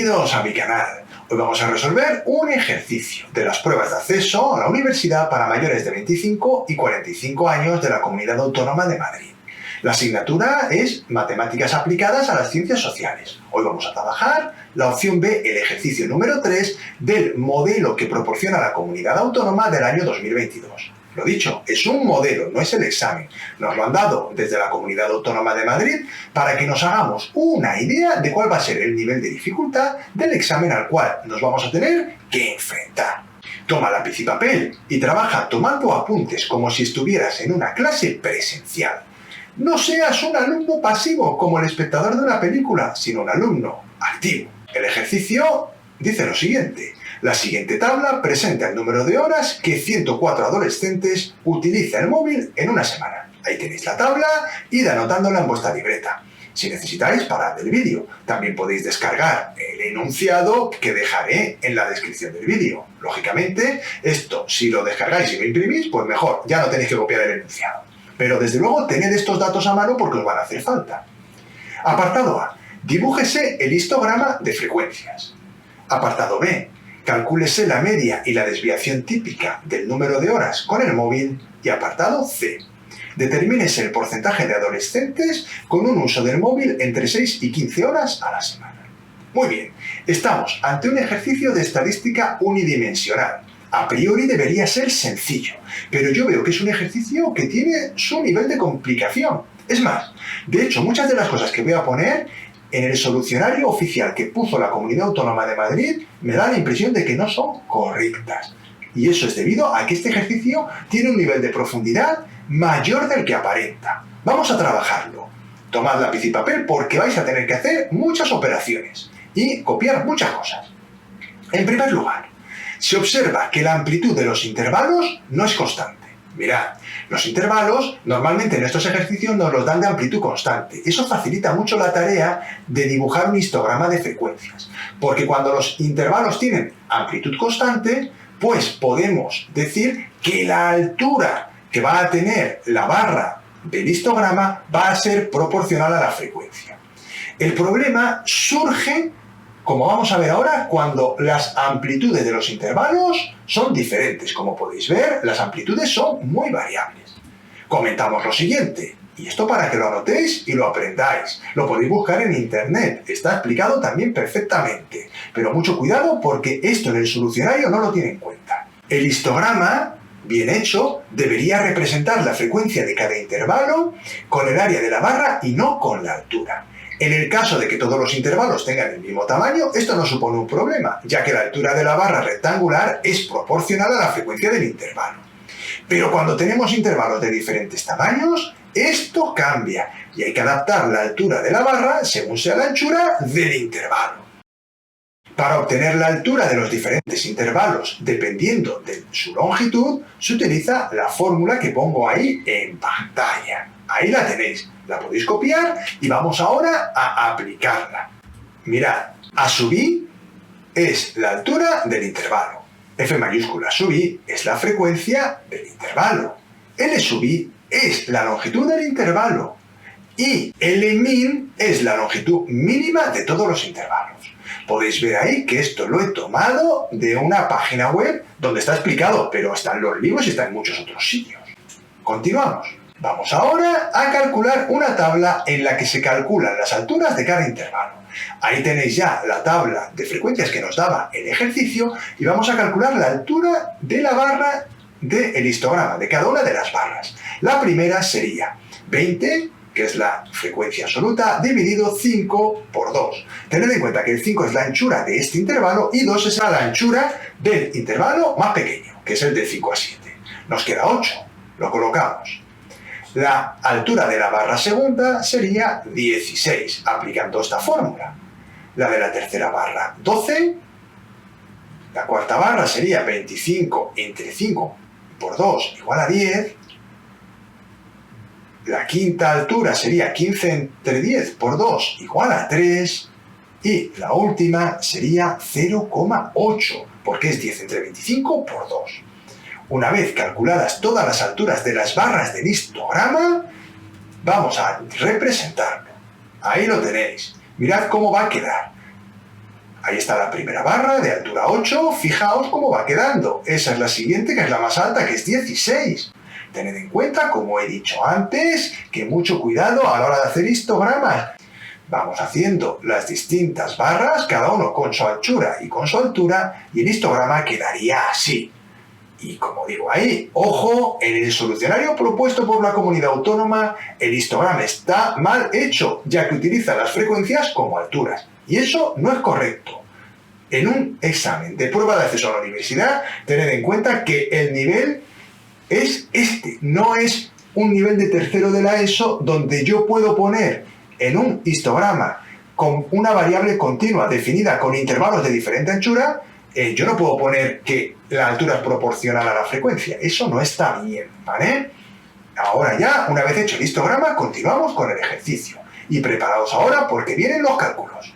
Bienvenidos a mi canal. Hoy vamos a resolver un ejercicio de las pruebas de acceso a la universidad para mayores de 25 y 45 años de la Comunidad Autónoma de Madrid. La asignatura es Matemáticas aplicadas a las ciencias sociales. Hoy vamos a trabajar la opción B, el ejercicio número 3 del modelo que proporciona la Comunidad Autónoma del año 2022. Lo dicho, es un modelo, no es el examen. Nos lo han dado desde la Comunidad Autónoma de Madrid para que nos hagamos una idea de cuál va a ser el nivel de dificultad del examen al cual nos vamos a tener que enfrentar. Toma lápiz y papel y trabaja tomando apuntes como si estuvieras en una clase presencial. No seas un alumno pasivo como el espectador de una película, sino un alumno activo. El ejercicio dice lo siguiente. La siguiente tabla presenta el número de horas que 104 adolescentes utilizan el móvil en una semana. Ahí tenéis la tabla, id anotándola en vuestra libreta. Si necesitáis, parad el vídeo. También podéis descargar el enunciado que dejaré en la descripción del vídeo. Lógicamente, esto si lo descargáis y lo imprimís, pues mejor, ya no tenéis que copiar el enunciado. Pero desde luego tened estos datos a mano porque os van a hacer falta. Apartado A. Dibújese el histograma de frecuencias. Apartado B. Calcúlese la media y la desviación típica del número de horas con el móvil. Y apartado C. Determínese el porcentaje de adolescentes con un uso del móvil entre 6 y 15 horas a la semana. Muy bien, estamos ante un ejercicio de estadística unidimensional. A priori debería ser sencillo, pero yo veo que es un ejercicio que tiene su nivel de complicación. Es más, de hecho, muchas de las cosas que voy a poner en el solucionario oficial que puso la Comunidad Autónoma de Madrid me da la impresión de que no son correctas. Y eso es debido a que este ejercicio tiene un nivel de profundidad mayor del que aparenta. Vamos a trabajarlo. Tomad lápiz y papel porque vais a tener que hacer muchas operaciones y copiar muchas cosas. En primer lugar, se observa que la amplitud de los intervalos no es constante. Mirad, los intervalos normalmente en estos ejercicios nos los dan de amplitud constante. Eso facilita mucho la tarea de dibujar un histograma de frecuencias. Porque cuando los intervalos tienen amplitud constante, pues podemos decir que la altura que va a tener la barra del histograma va a ser proporcional a la frecuencia. El problema surge, como vamos a ver ahora, cuando las amplitudes de los intervalos son diferentes. Como podéis ver, las amplitudes son muy variables. Comentamos lo siguiente, y esto para que lo anotéis y lo aprendáis. Lo podéis buscar en internet, está explicado también perfectamente. Pero mucho cuidado porque esto en el solucionario no lo tiene en cuenta. El histograma, bien hecho, debería representar la frecuencia de cada intervalo con el área de la barra y no con la altura. En el caso de que todos los intervalos tengan el mismo tamaño, esto no supone un problema, ya que la altura de la barra rectangular es proporcional a la frecuencia del intervalo. Pero cuando tenemos intervalos de diferentes tamaños, esto cambia y hay que adaptar la altura de la barra según sea la anchura del intervalo. Para obtener la altura de los diferentes intervalos dependiendo de su longitud, se utiliza la fórmula que pongo ahí en pantalla. Ahí la tenéis, la podéis copiar y vamos ahora a aplicarla. Mirad, A sub i es la altura del intervalo. F mayúscula sub i es la frecuencia del intervalo. L sub i es la longitud del intervalo. Y L min es la longitud mínima de todos los intervalos. Podéis ver ahí que esto lo he tomado de una página web donde está explicado, pero está en los libros y está en muchos otros sitios. Continuamos. Vamos ahora a calcular una tabla en la que se calculan las alturas de cada intervalo. Ahí tenéis ya la tabla de frecuencias que nos daba el ejercicio y vamos a calcular la altura de la barra del histograma, de cada una de las barras. La primera sería 20, que es la frecuencia absoluta, dividido 5 por 2. Tened en cuenta que el 5 es la anchura de este intervalo y 2 es la anchura del intervalo más pequeño, que es el de 5 a 7. Nos queda 8, lo colocamos. La altura de la barra segunda sería 16, aplicando esta fórmula. La de la tercera barra, 12. La cuarta barra sería 25 entre 5 por 2 igual a 10. La quinta altura sería 15 entre 10 por 2 igual a 3. Y la última sería 0,8, porque es 10 entre 25 por 2. Una vez calculadas todas las alturas de las barras del histograma, vamos a representarlo. Ahí lo tenéis. Mirad cómo va a quedar. Ahí está la primera barra de altura 8, fijaos cómo va quedando. Esa es la siguiente, que es la más alta, que es 16. Tened en cuenta, como he dicho antes, que mucho cuidado a la hora de hacer histogramas. Vamos haciendo las distintas barras, cada uno con su anchura y con su altura, y el histograma quedaría así. Y como digo ahí, ojo, en el solucionario propuesto por la comunidad autónoma, el histograma está mal hecho, ya que utiliza las frecuencias como alturas. Y eso no es correcto. En un examen de prueba de acceso a la universidad, tened en cuenta que el nivel es este, no es un nivel de tercero de la ESO donde yo puedo poner en un histograma con una variable continua definida con intervalos de diferente anchura. Yo no puedo poner que la altura es proporcional a la frecuencia. Eso no está bien, ¿vale? Ahora ya, una vez hecho el histograma, continuamos con el ejercicio. Y preparaos ahora porque vienen los cálculos.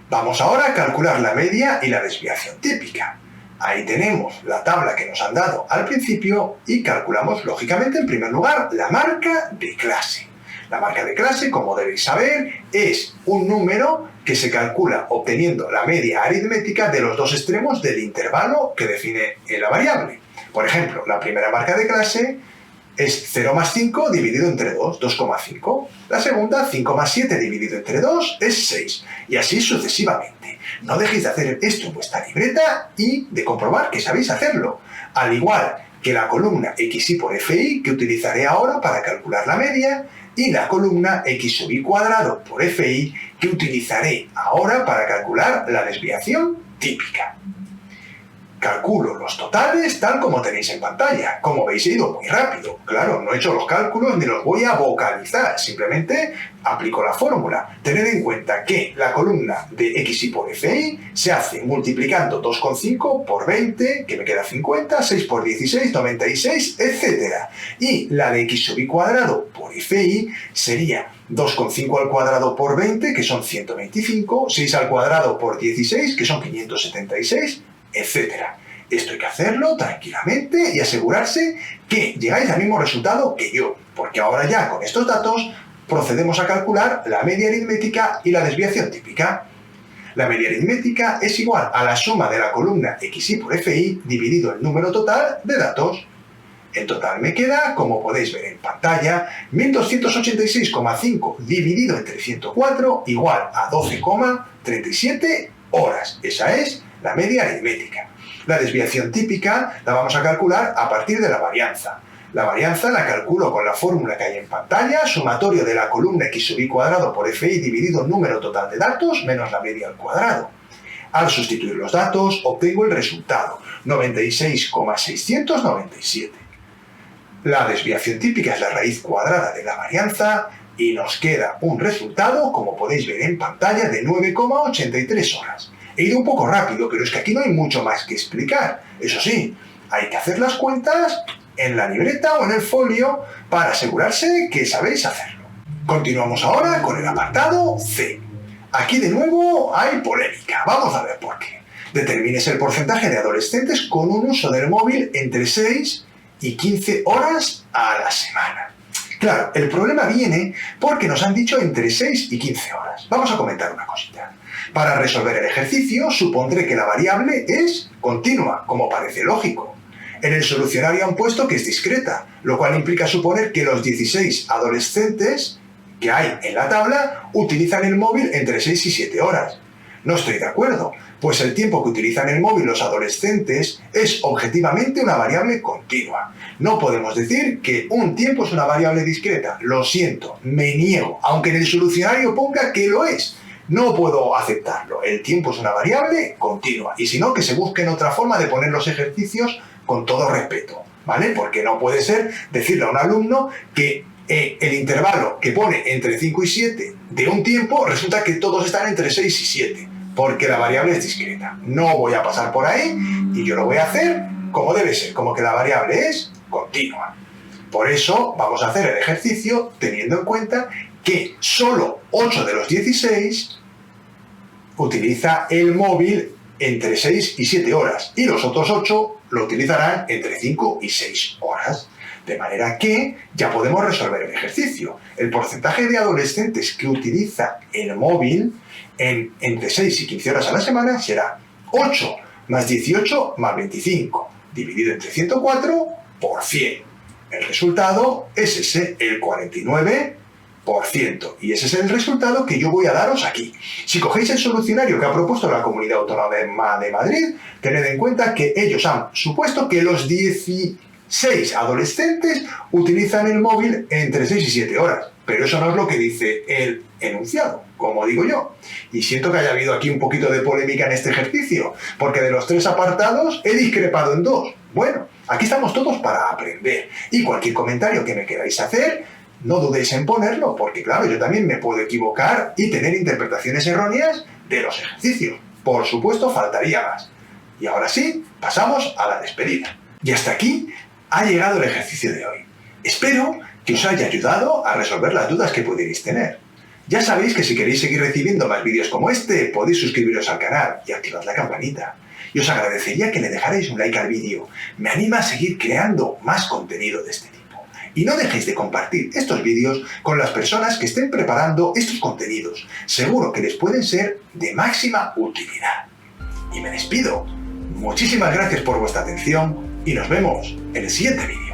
Vamos ahora a calcular la media y la desviación típica. Ahí tenemos la tabla que nos han dado al principio y calculamos, lógicamente, en primer lugar, la marca de clase. La marca de clase, como debéis saber, es un número que se calcula obteniendo la media aritmética de los dos extremos del intervalo que define la variable. Por ejemplo, la primera marca de clase es 0 más 5 dividido entre 2, 2,5. La segunda, 5 más 7 dividido entre 2, es 6. Y así sucesivamente. No dejéis de hacer esto en vuestra libreta y de comprobar que sabéis hacerlo. Al igual que la columna xy por fi, que utilizaré ahora para calcular la media, y la columna x sub y cuadrado por fi, que utilizaré ahora para calcular la desviación típica. Calculo los totales tal como tenéis en pantalla. Como veis, he ido muy rápido. Claro, no he hecho los cálculos ni los voy a vocalizar. Simplemente aplico la fórmula. Tened en cuenta que la columna de xy por fi se hace multiplicando 2,5 por 20, que me queda 50, 6 por 16, 96, etc. Y la de x sub y cuadrado por fi sería 2,5 al cuadrado por 20, que son 125, 6 al cuadrado por 16, que son 576, etc. Esto hay que hacerlo tranquilamente y asegurarse que llegáis al mismo resultado que yo, porque ahora ya con estos datos procedemos a calcular la media aritmética y la desviación típica. La media aritmética es igual a la suma de la columna xy por fi dividido el número total de datos. En total me queda, como podéis ver en pantalla, 1286,5 dividido entre 104 igual a 12,37 horas. Esa es la media aritmética. La desviación típica la vamos a calcular a partir de la varianza. La varianza la calculo con la fórmula que hay en pantalla, sumatorio de la columna x sub y cuadrado por fi dividido el número total de datos menos la media al cuadrado. Al sustituir los datos obtengo el resultado, 96,697. La desviación típica es la raíz cuadrada de la varianza y nos queda un resultado, como podéis ver en pantalla, de 9,83 horas. He ido un poco rápido, pero es que aquí no hay mucho más que explicar. Eso sí, hay que hacer las cuentas en la libreta o en el folio para asegurarse que sabéis hacerlo. Continuamos ahora con el apartado C. Aquí de nuevo hay polémica. Vamos a ver por qué. Determines el porcentaje de adolescentes con un uso del móvil entre 6 y 15 horas a la semana. Claro, el problema viene porque nos han dicho entre 6 y 15 horas. Vamos a comentar una cosita. Para resolver el ejercicio, supondré que la variable es continua, como parece lógico. En el solucionario han puesto que es discreta, lo cual implica suponer que los 16 adolescentes que hay en la tabla utilizan el móvil entre 6 y 7 horas. No estoy de acuerdo, pues el tiempo que utilizan el móvil los adolescentes es objetivamente una variable continua. No podemos decir que un tiempo es una variable discreta. Lo siento, me niego, aunque en el solucionario ponga que lo es. No puedo aceptarlo. El tiempo es una variable continua. Y si no, que se busquen otra forma de poner los ejercicios con todo respeto, ¿vale? Porque no puede ser decirle a un alumno que el intervalo que pone entre 5 y 7 de un tiempo resulta que todos están entre 6 y 7, porque la variable es discreta. No voy a pasar por ahí y yo lo voy a hacer como debe ser, como que la variable es continua. Por eso vamos a hacer el ejercicio teniendo en cuenta que solo 8 de los 16 utiliza el móvil entre 6 y 7 horas y los otros 8 lo utilizarán entre 5 y 6 horas. De manera que ya podemos resolver el ejercicio. El porcentaje de adolescentes que utiliza el móvil entre 6 y 15 horas a la semana será 8 más 18 más 25, dividido entre 104 por 100. El resultado es ese, el 49%. Y ese es el resultado que yo voy a daros aquí. Si cogéis el solucionario que ha propuesto la Comunidad Autónoma de Madrid, tened en cuenta que ellos han supuesto que los 16 adolescentes utilizan el móvil entre 6 y 7 horas. Pero eso no es lo que dice el enunciado, como digo yo. Y siento que haya habido aquí un poquito de polémica en este ejercicio, porque de los 3 apartados he discrepado en 2. Bueno, aquí estamos todos para aprender. Y cualquier comentario que me queráis hacer, no dudéis en ponerlo, porque claro, yo también me puedo equivocar y tener interpretaciones erróneas de los ejercicios. Por supuesto, faltaría más. Y ahora sí, pasamos a la despedida. Y hasta aquí ha llegado el ejercicio de hoy. Espero que os haya ayudado a resolver las dudas que pudierais tener. Ya sabéis que si queréis seguir recibiendo más vídeos como este, podéis suscribiros al canal y activad la campanita. Y os agradecería que le dejarais un like al vídeo. Me anima a seguir creando más contenido de este tipo. Y no dejéis de compartir estos vídeos con las personas que estén preparando estos contenidos. Seguro que les pueden ser de máxima utilidad. Y me despido. Muchísimas gracias por vuestra atención y nos vemos en el siguiente vídeo.